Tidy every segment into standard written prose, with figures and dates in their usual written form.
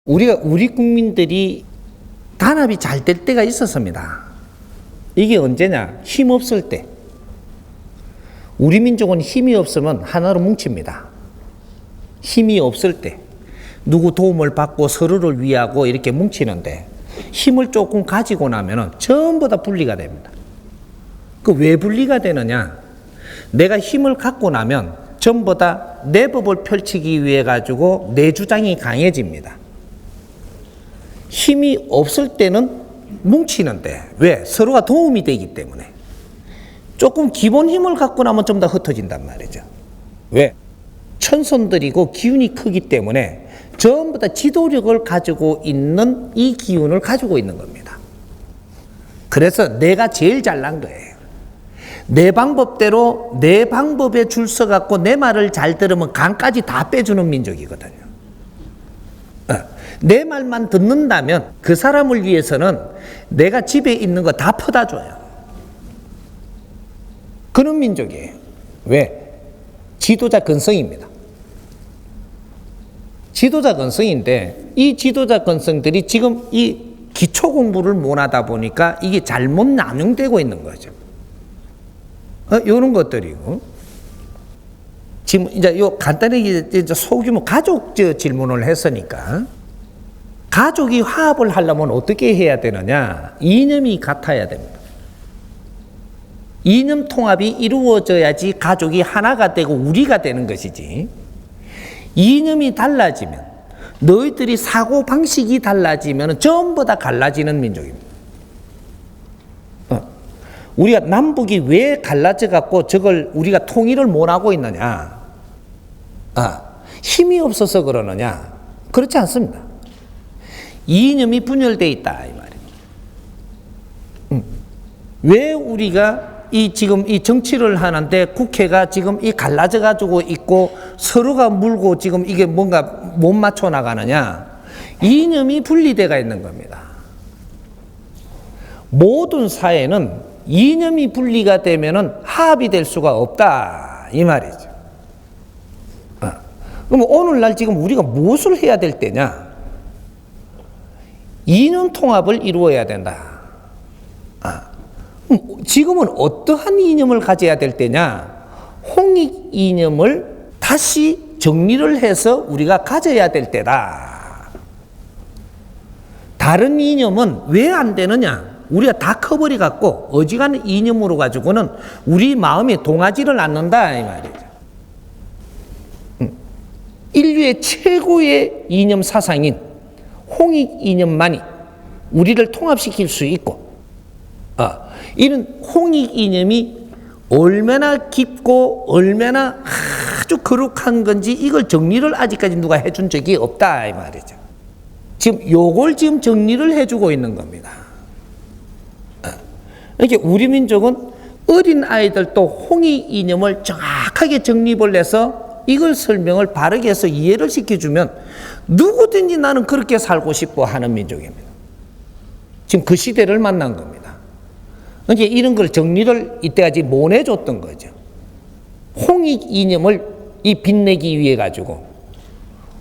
우리 국민들이 단합이 잘 될 때가 있었습니다. 이게 언제냐? 힘 없을 때. 우리 민족은 힘이 없으면 하나로 뭉칩니다. 힘이 없을 때. 누구 도움을 받고 서로를 위하고 이렇게 뭉치는데 힘을 조금 가지고 나면은 전부 다 분리가 됩니다. 그 왜 분리가 되느냐? 내가 힘을 갖고 나면 전부 다 내 법을 펼치기 위해 가지고 내 주장이 강해집니다. 힘이 없을 때는 뭉치는데 왜? 서로가 도움이 되기 때문에. 조금 기본 힘을 갖고 나면 좀 더 흩어진단 말이죠. 왜? 천선들이고 기운이 크기 때문에 전부 다 지도력을 가지고 있는 이 기운을 가지고 있는 겁니다. 그래서 내가 제일 잘난 거예요. 내 방법대로 내 방법에 줄 서갖고 내 말을 잘 들으면 간까지 다 빼주는 민족이거든요. 내 말만 듣는다면 그 사람을 위해서는 내가 집에 있는 거 다 퍼다 줘요. 그런 민족이에요. 왜? 지도자 근성입니다. 지도자 근성인데 이 지도자 근성들이 지금 이 기초 공부를 못하다 보니까 이게 잘못 남용되고 있는 거죠. 이런 것들이고. 지금 이제 요 간단하게 이제 소규모 가족 질문을 했으니까 가족이 화합을 하려면 어떻게 해야 되느냐? 이념이 같아야 됩니다. 이념 통합이 이루어져야지 가족이 하나가 되고 우리가 되는 것이지. 이념이 달라지면 너희들이 사고 방식이 달라지면 전부 다 갈라지는 민족입니다. 우리가 남북이 왜 갈라져 갖고 저걸 우리가 통일을 못하고 있느냐? 힘이 없어서 그러느냐? 그렇지 않습니다. 이념이 분열되어 있다 이 말이에요. 왜 우리가 지금 이 정치를 하는데 국회가 지금 이 갈라져 가지고 있고 서로가 물고 지금 이게 뭔가 못 맞춰 나가느냐? 이념이 분리되어 있는 겁니다. 모든 사회는 이념이 분리가 되면은 합이 될 수가 없다 이 말이죠. 그럼 오늘날 지금 우리가 무엇을 해야 될 때냐? 이념 통합을 이루어야 된다. 지금은 어떠한 이념을 가져야 될 때냐? 홍익 이념을 다시 정리를 해서 우리가 가져야 될 때다. 다른 이념은 왜 안 되느냐? 우리가 다 커버려 갖고 어지간한 이념으로 가지고는 우리 마음에 동하지를 않는다 이 말이죠. 인류의 최고의 이념 사상인 홍익 이념만이 우리를 통합시킬 수 있고, 이런 홍익 이념이 얼마나 깊고 얼마나 아주 거룩한 건지 이걸 정리를 아직까지 누가 해준 적이 없다 이 말이죠. 지금 요걸 지금 정리를 해주고 있는 겁니다. 이렇게 우리 민족은 어린 아이들도 홍익 이념을 정확하게 정립을 해서 이걸 설명을 바르게 해서 이해를 시켜주면 누구든지 나는 그렇게 살고 싶어 하는 민족입니다. 지금 그 시대를 만난 겁니다. 그러니까 이런 걸 정리를 이때까지 못 해줬던 거죠. 홍익 이념을 빛내기 위해 가지고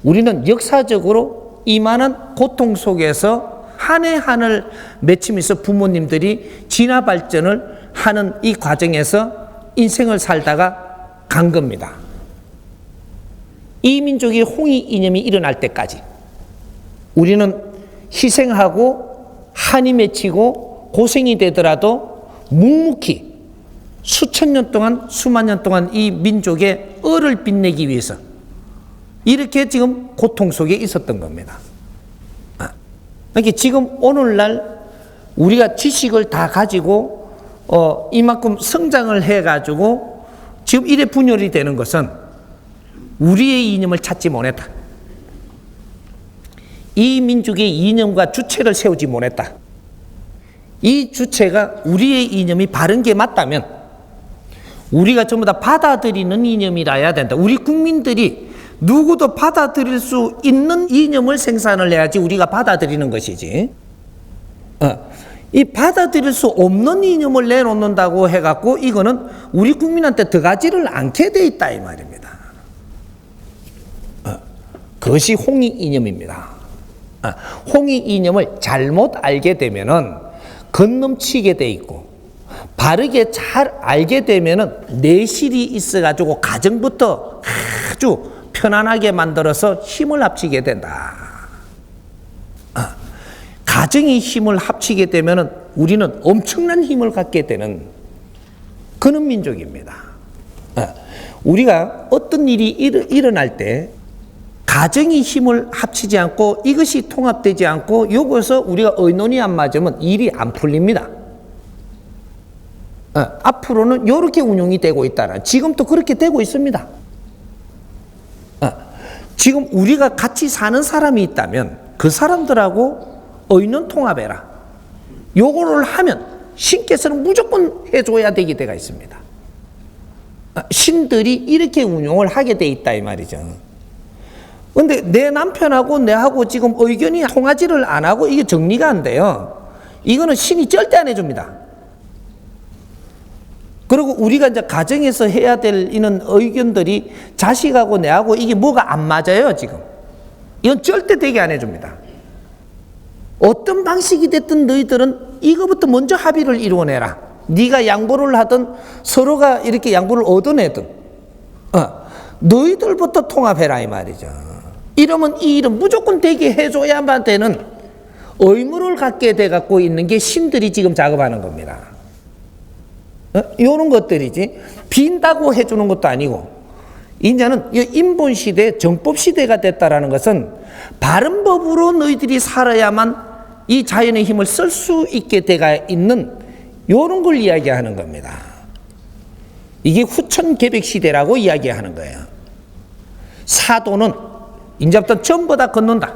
우리는 역사적으로 이만한 고통 속에서 한 해 한 해를 맺히면서 부모님들이 진화 발전을 하는 이 과정에서 인생을 살다가 간 겁니다. 이 민족의 홍익 이념이 일어날 때까지 우리는 희생하고 한이 맺히고 고생이 되더라도 묵묵히 수천 년 동안 수만 년 동안 이 민족의 을을 빛내기 위해서 이렇게 지금 고통 속에 있었던 겁니다. 그러니까 지금 오늘날 우리가 지식을 다 가지고 이만큼 성장을 해가지고 지금 이래 분열이 되는 것은 우리의 이념을 찾지 못했다. 이 민족의 이념과 주체를 세우지 못했다. 이 주체가 우리의 이념이 바른 게 맞다면 우리가 전부 다 받아들이는 이념이라야 된다. 우리 국민들이 누구도 받아들일 수 있는 이념을 생산을 해야지 우리가 받아들이는 것이지. 이 받아들일 수 없는 이념을 내놓는다고 해갖고 이거는 우리 국민한테 들어가지를 않게 돼 있다 이 말입니다. 그것이 홍익 이념입니다. 홍익 이념을 잘못 알게 되면은 건넘치게 돼 있고, 바르게 잘 알게 되면은 내실이 있어가지고 가정부터 아주 편안하게 만들어서 힘을 합치게 된다. 가정이 힘을 합치게 되면은 우리는 엄청난 힘을 갖게 되는 그런 민족입니다. 우리가 어떤 일이 일어날 때 가정이 힘을 합치지 않고 이것이 통합되지 않고 여기서 우리가 의논이 안 맞으면 일이 안 풀립니다. 앞으로는 이렇게 운영이 되고 있다라. 지금도 그렇게 되고 있습니다. 지금 우리가 같이 사는 사람이 있다면 그 사람들하고 의논 통합해라. 요거를 하면 신께서는 무조건 해줘야 되게 되어 있습니다. 신들이 이렇게 운용을 하게 돼 있다 이 말이죠. 근데 내 남편하고 내하고 지금 의견이 통하지를 안 하고 이게 정리가 안 돼요. 이거는 신이 절대 안 해줍니다. 그리고 우리가 이제 가정에서 해야 될 이런 의견들이 자식하고 내하고 이게 뭐가 안 맞아요, 지금. 이건 절대 되게 안 해줍니다. 어떤 방식이 됐든 너희들은 이거부터 먼저 합의를 이루어내라. 네가 양보를 하든 서로가 이렇게 양보를 얻어내든 너희들부터 통합해라 이 말이죠. 이러면 이 일은 무조건 되게 해줘야만 되는 의무를 갖게 돼 갖고 있는 게 신들이 지금 작업하는 겁니다. 이런 것들이지 빈다고 해주는 것도 아니고, 이제는 인본 시대, 정법 시대가 됐다라는 것은 바른 법으로 너희들이 살아야만 이 자연의 힘을 쓸 수 있게 돼가 있는 이런 걸 이야기하는 겁니다. 이게 후천계백 시대라고 이야기하는 거예요. 사도는 이제부터 전부 다 걷는다.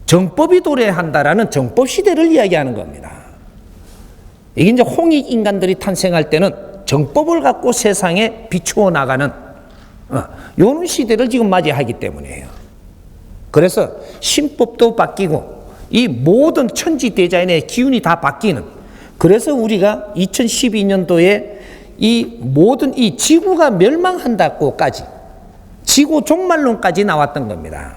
정법이 도래한다라는 정법 시대를 이야기하는 겁니다. 이게 이제 홍익 인간들이 탄생할 때는 정법을 갖고 세상에 비추어 나가는 이런 시대를 지금 맞이하기 때문이에요. 그래서 신법도 바뀌고 이 모든 천지대자연의 기운이 다 바뀌는, 그래서 우리가 2012년도에 이 모든 이 지구가 멸망한다고까지 지구 종말론까지 나왔던 겁니다.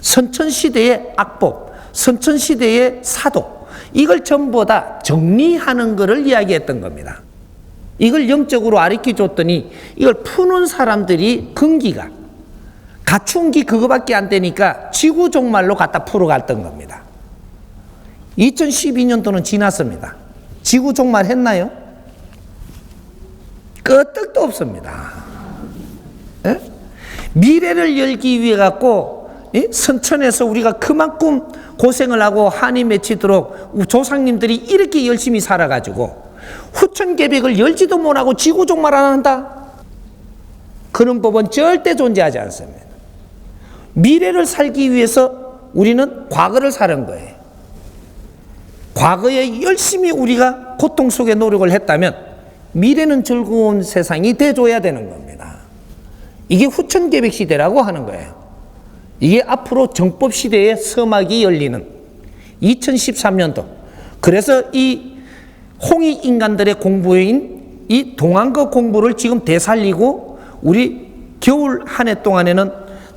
선천시대의 악법, 선천시대의 사도, 이걸 전부 다 정리하는 것을 이야기했던 겁니다. 이걸 영적으로 가르쳐 줬더니 이걸 푸는 사람들이 근기가 갖춘 기 그거밖에 안 되니까 지구 종말로 갖다 풀어갔던 겁니다. 2012년도는 지났습니다. 지구 종말 했나요? 끄떡도 없습니다. 에? 미래를 열기 위해 갖고 선천에서 우리가 그만큼 고생을 하고 한이 맺히도록 조상님들이 이렇게 열심히 살아가지고 후천계백을 열지도 못하고 지구 종말 안 한다? 그런 법은 절대 존재하지 않습니다. 미래를 살기 위해서 우리는 과거를 사는 거예요. 과거에 열심히 우리가 고통 속에 노력을 했다면 미래는 즐거운 세상이 돼줘야 되는 겁니다. 이게 후천계백 시대라고 하는 거예요. 이게 앞으로 정법 시대의 서막이 열리는 2013년도. 그래서 이 홍익 인간들의 공부인 이 동안거 공부를 지금 되살리고 우리 겨울 한 해 동안에는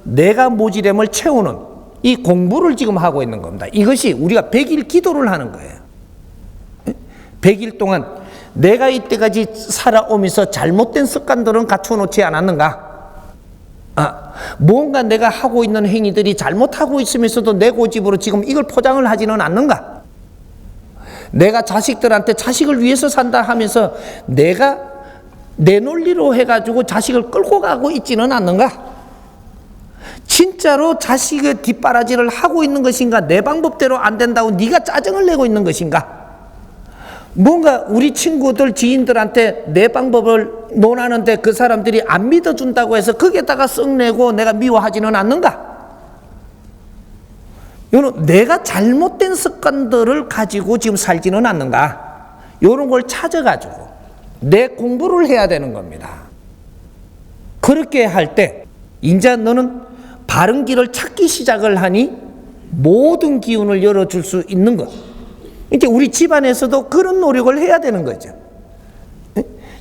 내가 모지됨을 채우는 이 공부를 지금 하고 있는 겁니다. 이것이 우리가 100일 기도를 하는 거예요. 100일 동안 내가 이때까지 살아오면서 잘못된 습관들은 갖춰놓지 않았는가? 뭔가 내가 하고 있는 행위들이 잘못하고 있으면서도 내 고집으로 지금 이걸 포장을 하지는 않는가? 내가 자식들한테 자식을 위해서 산다 하면서 내가 내 논리로 해가지고 자식을 끌고 가고 있지는 않는가? 진짜로 자식의 뒷바라지를 하고 있는 것인가? 내 방법대로 안 된다고 네가 짜증을 내고 있는 것인가? 뭔가 우리 친구들, 지인들한테 내 방법을 논하는데 그 사람들이 안 믿어준다고 해서 거기에다가 썩내고 내가 미워하지는 않는가? 이거는 내가 잘못된 습관들을 가지고 지금 살지는 않는가? 이런 걸 찾아가지고 내 공부를 해야 되는 겁니다. 그렇게 할 때 이제 너는 바른 길을 찾기 시작을 하니 모든 기운을 열어줄 수 있는 것. 이제 우리 집안에서도 그런 노력을 해야 되는 거죠.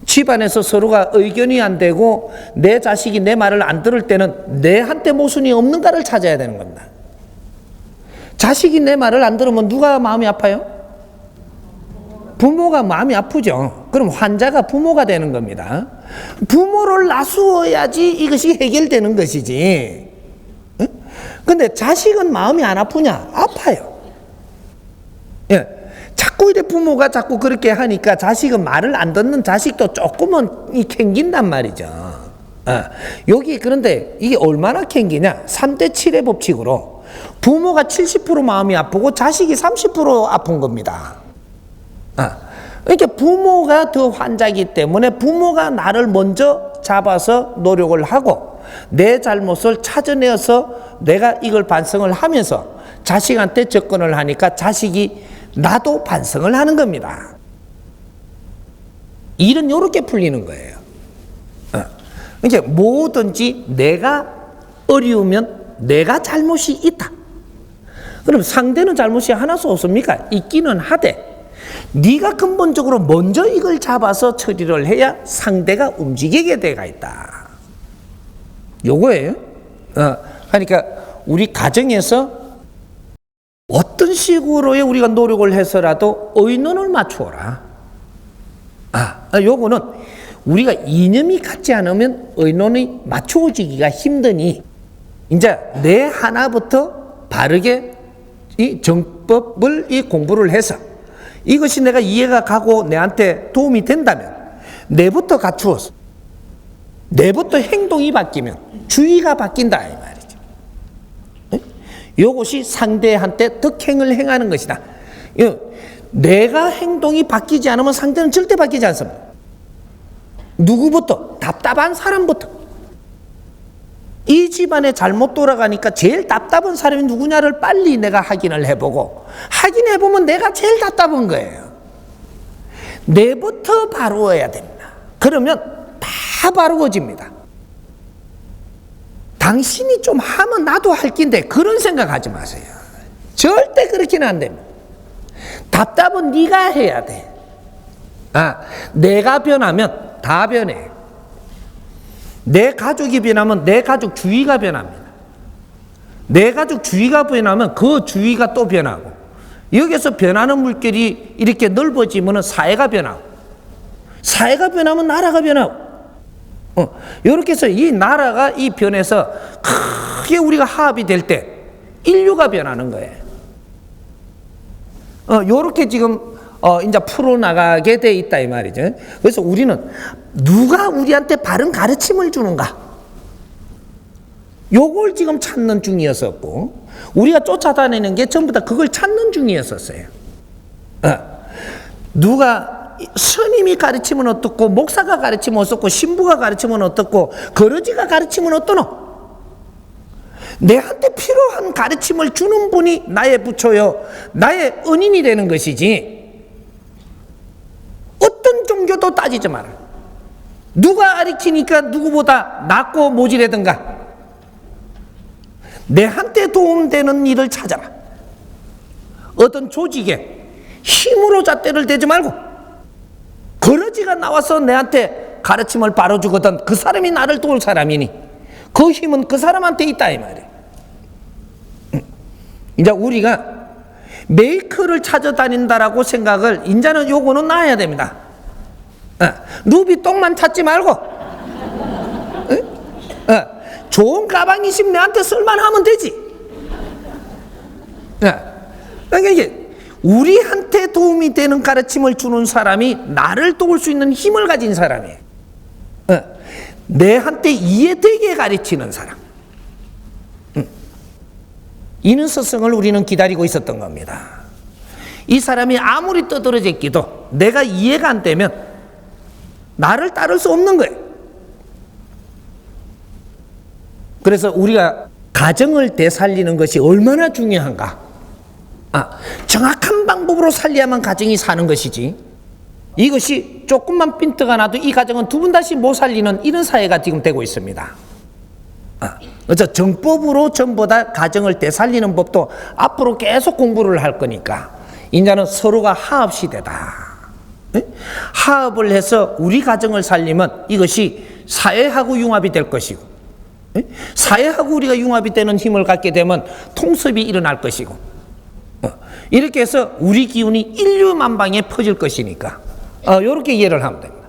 집안에서 서로가 의견이 안 되고 내 자식이 내 말을 안 들을 때는 내한테 모순이 없는가를 찾아야 되는 겁니다. 자식이 내 말을 안 들으면 누가 마음이 아파요? 부모가 마음이 아프죠. 그럼 환자가 부모가 되는 겁니다. 부모를 나수어야지 이것이 해결되는 것이지. 근데 자식은 마음이 안 아프냐? 아파요. 예. 자꾸 이래 부모가 자꾸 그렇게 하니까 자식은 말을 안 듣는 자식도 조금은 캥긴단 말이죠. 여기 그런데 이게 얼마나 캥기냐? 3대 7의 법칙으로 부모가 70% 마음이 아프고 자식이 30% 아픈 겁니다. 그러니까 부모가 더 환자이기 때문에 부모가 나를 먼저 잡아서 노력을 하고 내 잘못을 찾아내어서 내가 이걸 반성을 하면서 자식한테 접근을 하니까 자식이 나도 반성을 하는 겁니다. 일은 이렇게 풀리는 거예요. 그러니까 뭐든지 내가 어려우면 내가 잘못이 있다. 그럼 상대는 잘못이 하나도 없습니까? 있기는 하되 네가 근본적으로 먼저 이걸 잡아서 처리를 해야 상대가 움직이게 돼가 있다. 요거예요. 그러니까 우리 가정에서 어떤 식으로의 우리가 노력을 해서라도 의논을 맞추어라. 요거는 우리가 이념이 같지 않으면 의논이 맞추어지기가 힘드니 이제 내 하나부터 바르게 이 정법을 이 공부를 해서 이것이 내가 이해가 가고 내한테 도움이 된다면 내부터 갖추어서 내부터 행동이 바뀌면 주의가 바뀐다 이 말이죠. 이것이 상대한테 덕행을 행하는 것이다. 내가 행동이 바뀌지 않으면 상대는 절대 바뀌지 않습니다. 누구부터? 답답한 사람부터. 이 집안에 잘못 돌아가니까 제일 답답한 사람이 누구냐를 빨리 내가 확인을 해보고 확인해보면 내가 제일 답답한 거예요. 내부터 바로워야 됩니다. 그러면 다 바로워집니다. 당신이 좀 하면 나도 할 낀데 그런 생각하지 마세요. 절대 그렇게는 안 됩니다. 답답은 네가 해야 돼. 내가 변하면 다 변해. 내 가족이 변하면 내 가족 주위가 변합니다. 내 가족 주위가 변하면 그 주위가 또 변하고 여기서 변하는 물결이 이렇게 넓어지면 사회가 변하고 사회가 변하면 나라가 변하고 이렇게 해서 이 나라가 이 변해서 크게 우리가 화합이 될 때 인류가 변하는 거예요. 요렇게 지금 이제 풀어나가게 돼 있다 이 말이죠. 그래서 우리는 누가 우리한테 바른 가르침을 주는가? 요걸 지금 찾는 중이었었고 우리가 쫓아다니는 게 전부 다 그걸 찾는 중이었었어요. 누가 스님이 가르치면 어떻고 목사가 가르치면 어떻고 신부가 가르치면 어떻고 거러지가 가르치면 어떠노? 내한테 필요한 가르침을 주는 분이 나의 부처요 나의 은인이 되는 것이지 어떤 종교도 따지지 마라. 누가 가르치니까 누구보다 낫고 모질하든가 내한테 도움되는 일을 찾아라. 어떤 조직에 힘으로 잣대를 대지 말고 거러지가 나와서 내한테 가르침을 바로 주거든 그 사람이 나를 도울 사람이니 그 힘은 그 사람한테 있다 이 말이에요. 이제 우리가 메이커를 찾아다닌다라고 생각을 이제는 요거는 놔야 됩니다. 누비 똥만 찾지 말고 좋은 가방이 있으면 내한테 쓸만하면 되지. 그러니까 이게 우리한테 도움이 되는 가르침을 주는 사람이 나를 도울 수 있는 힘을 가진 사람이에요. 내한테 이해되게 가르치는 사람. 이는 스승을 우리는 기다리고 있었던 겁니다. 이 사람이 아무리 떠들어졌기도 내가 이해가 안 되면 나를 따를 수 없는 거예요. 그래서 우리가 가정을 되살리는 것이 얼마나 중요한가. 정확한 방법으로 살려야만 가정이 사는 것이지 이것이 조금만 핀트가 나도 이 가정은 두 분 다시 못 살리는 이런 사회가 지금 되고 있습니다. 그래서 정법으로 전부 다 가정을 되살리는 법도 앞으로 계속 공부를 할 거니까 이제는 서로가 화합 시대다. 화합을 해서 우리 가정을 살리면 이것이 사회하고 융합이 될 것이고 사회하고 우리가 융합이 되는 힘을 갖게 되면 통섭이 일어날 것이고 이렇게 해서 우리 기운이 인류 만방에 퍼질 것이니까 이렇게 이해를 하면 됩니다.